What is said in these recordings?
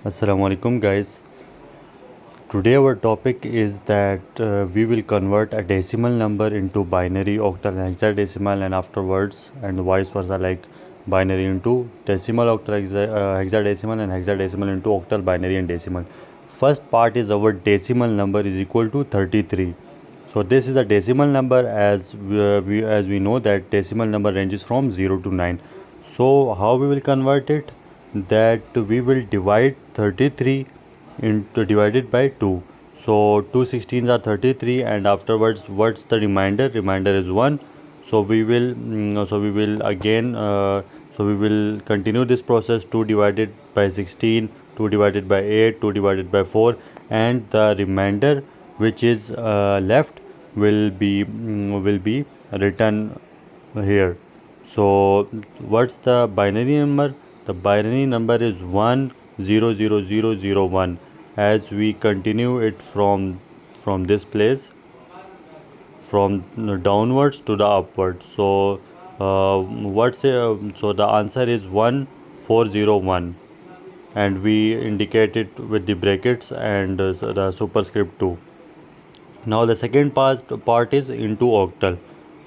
Assalamu alaikum guys. Today our topic is that we will convert a decimal number into binary, octal and hexadecimal, and afterwards and vice versa, like binary into decimal, octal, hexadecimal, and hexadecimal into octal, binary and decimal. First part is our decimal number is equal to 33. So this is a decimal number, as we know that decimal number ranges from 0 to 9. So how we will convert it? That we will divide 33 into divided by 2. So 2 16s are 33, and afterwards what's the remainder? Remainder is 1. So we will continue this process. 2 divided by 16, 2 divided by 8, 2 divided by 4, and the remainder which is left will be written here. So what's the binary number? The binary number is 1000001. As we continue it from this place, from downwards to the upward. So so the answer is 1401, and we indicate it with the brackets and the superscript 2. Now the second part is into octal.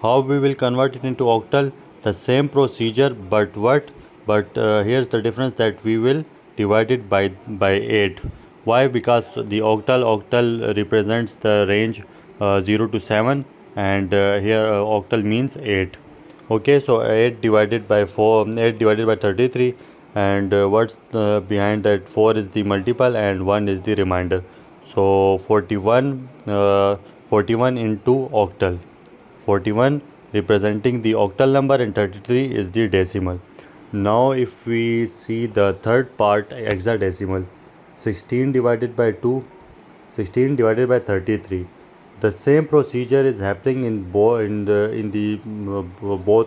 How we will convert it into octal? The same procedure, but what? But here's the difference, that we will divide it by 8. Why? Because the octal represents the range 0 to 7, and here octal means 8. Okay, so 8 divided by 4, 8 divided by 33, and what's behind that? 4 is the multiple and 1 is the remainder. So 41 into octal. 41 representing the octal number, and 33 is the decimal. Now if we see the third part, hexadecimal, 16 divided by 2, 16 divided by 33. The same procedure is happening in both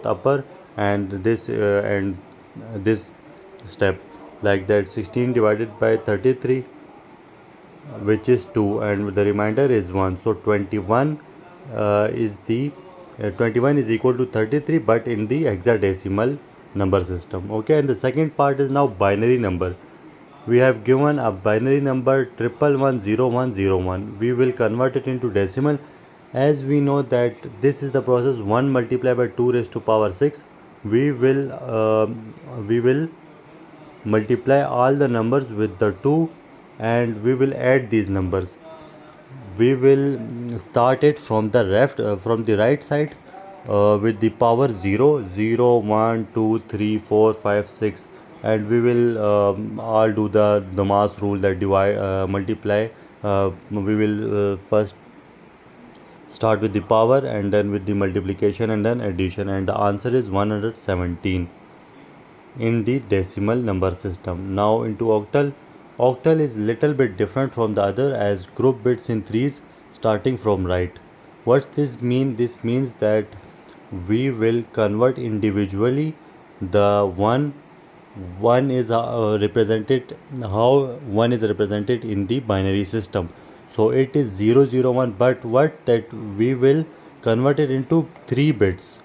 upper and this step, like that. 16 divided by 33, which is 2, and the remainder is 1. So 21 is equal to 33, but in the hexadecimal number system. Okay, and the second part is now binary number. We have given a binary number 11100101. We will convert it into decimal. As we know that this is the process 1 multiplied by 2 raised to power 6. We will multiply all the numbers with the 2, and we will add these numbers. We will start it from the right side, with the power 0, 0, 1, 2, 3, 4, 5, 6, and we will all do the mass rule, that divide, multiply. We will first start with the power, and then with the multiplication, and then addition, and the answer is 117 in the decimal number system. Now into octal. Octal is little bit different from the other, as group bits in threes starting from right. What this mean? This means that we will convert individually the one is represented, how one is represented in the binary system. So it is 001, but what that we will convert it into 3 bits,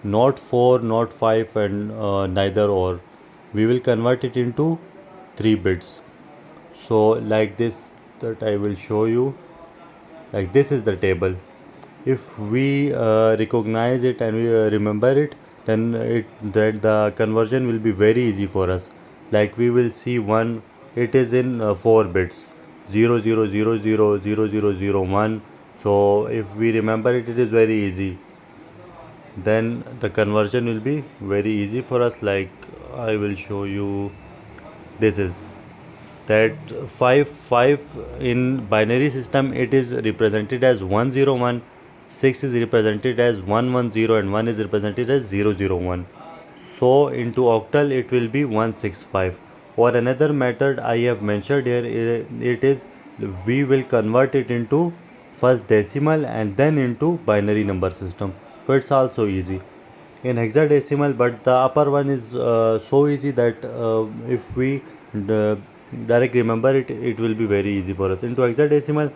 not 4, not 5, and neither or. We will convert it into 3 bits. So like this, that I will show you. Like this is the table. If we recognize it and we remember it, then the conversion will be very easy for us. Like we will see one, it is in 4 bits, 00000001. So if we remember it, it is very easy. Then the conversion will be very easy for us. Like I will show you. This is that 5 in binary system, it is represented as 101, 6 is represented as 110, and 1 is represented as 001. So into octal it will be 165. Or another method I have mentioned here, it is we will convert it into first decimal and then into binary number system. So it's also easy in hexadecimal, but the upper one is so easy that if we direct remember it, it will be very easy for us. Into hexadecimal,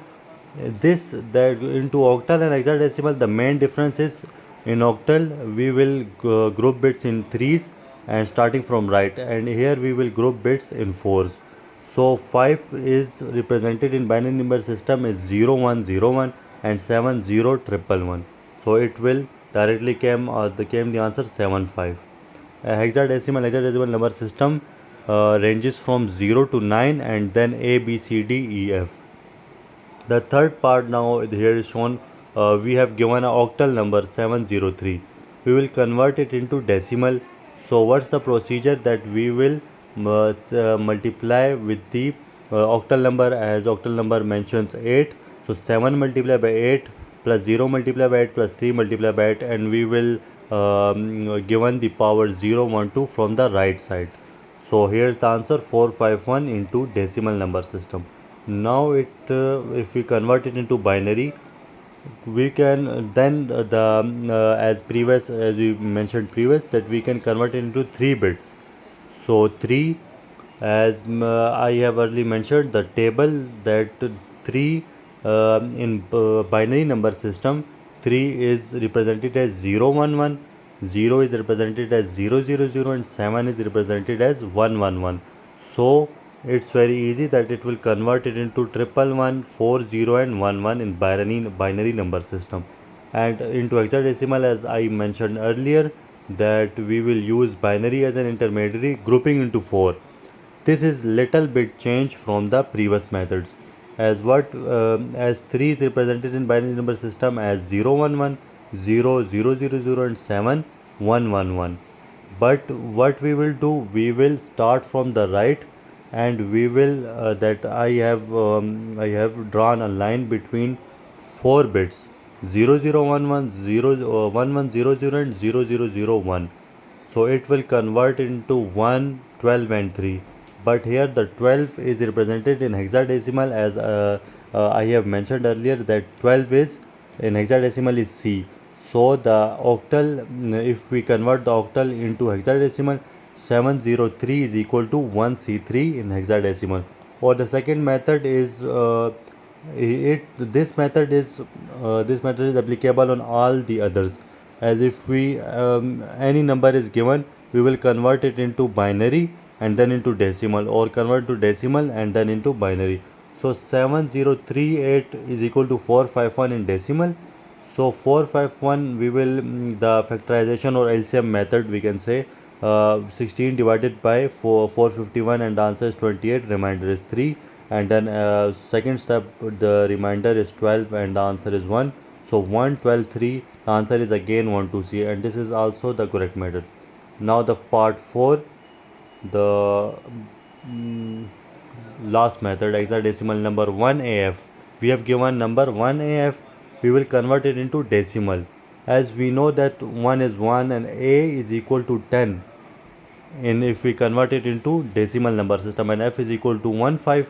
this that into octal and hexadecimal, the main difference is, in octal we will group bits in threes and starting from right, and here we will group bits in fours. So 5 is represented in binary number system is 0101 and 70111. So it will directly came the answer 75. A hexadecimal number system ranges from 0 to 9 and then A, B, C, D, E, F. The third part now here is shown. We have given a octal number 703. We will convert it into decimal. So what's the procedure that we will multiply with the octal number, as octal number mentions 8. So 7 multiplied by 8 plus 0 multiplied by 8 plus 3 multiplied by 8, and we will given the power 0, 1, 2 from the right side. So here's the answer 451 into decimal number system. Now if we convert it into binary, we can then as we mentioned previous, that we can convert it into 3 bits. So 3, as I have earlier mentioned, the table that 3 in binary number system, 3 is represented as 011, 0 is represented as 000, and 7 is represented as 111. So it's very easy that it will convert it into 111, 40, and 11 in binary number system. And into hexadecimal, as I mentioned earlier, that we will use binary as an intermediary, grouping into 4. This is little bit change from the previous methods, as 3 is represented in binary number system as 011, 0000, and 7111. But what we will do, we will start from the right, and we will that I have drawn a line between 4 bits 0011, 1100, and 0001. So it will convert into 1, 12, and 3. But here the 12 is represented in hexadecimal, as I have mentioned earlier that 12 is in hexadecimal is C. So the octal, if we convert the octal into hexadecimal, 703 is equal to 1C3 in hexadecimal. Or the second method is this method is applicable on all the others, as if we any number is given, we will convert it into binary and then into decimal, or convert to decimal and then into binary. So 7038 is equal to 451 in decimal. So 451, we will the factorization or LCM method, we can say 16 divided by 451, and the answer is 28, remainder is 3. And then second step, the remainder is 12 and the answer is 1. So 1, 12, 3, the answer is again 1, 2, C, and this is also the correct method. Now the part 4, the last method, hexadecimal number 1AF. We have given number 1AF, we will convert it into decimal, as we know that 1 is 1 and A is equal to 10. And if we convert it into decimal number system, and F is equal to 15.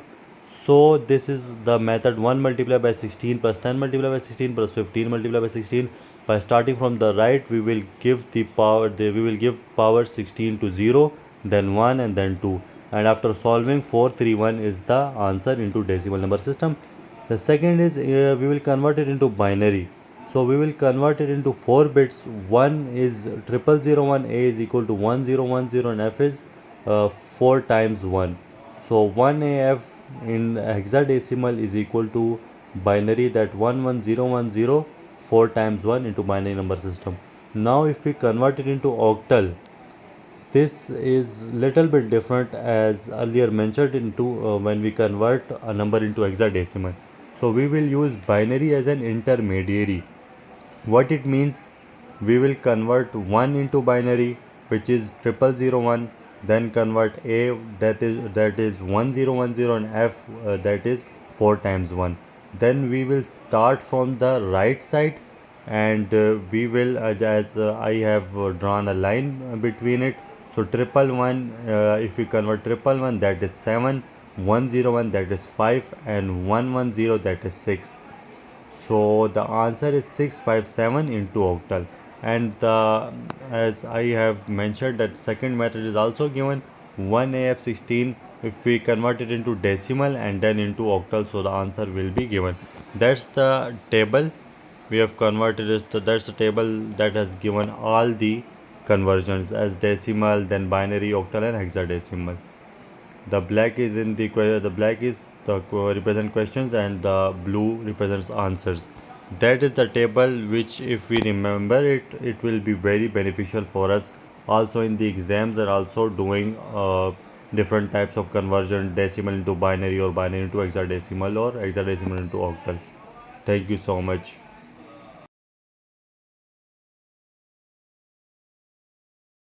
So this is the method 1 multiplied by 16 plus 10 multiplied by 16 plus 15 multiplied by 16. By starting from the right, we will give the power, we will give power 16 to 0, then 1, and then 2. And after solving, 431 is the answer into decimal number system. The second is we will convert it into binary. So we will convert it into 4 bits. 1 is 0001, A is equal to 1010, and F is 4 times 1. So 1AF in hexadecimal is equal to binary, that 11010, 4 times 1 into binary number system. Now if we convert it into octal, this is little bit different, as earlier mentioned, into when we convert a number into hexadecimal. So we will use binary as an intermediary. What it means, we will convert 1 into binary, which is 0001, then convert A, that is 1010, and F, that is 4 times 1. Then we will start from the right side, and we will as I have drawn a line between it. So 111, if we convert 111, that is 7, 101, that is 5, and 110, that is 6. So the answer is 657 into octal. And as I have mentioned, that second method is also given 1AF16, if we convert it into decimal and then into octal, so the answer will be given. That's the table we have converted it. That's the table that has given all the conversions as decimal, then binary, octal, and hexadecimal. The black is in the black is the represent questions and the blue represents answers. That is the table which, if we remember it, it will be very beneficial for us also in the exams, and also doing different types of conversion, decimal into binary or binary into hexadecimal or hexadecimal into octal. Thank you so much.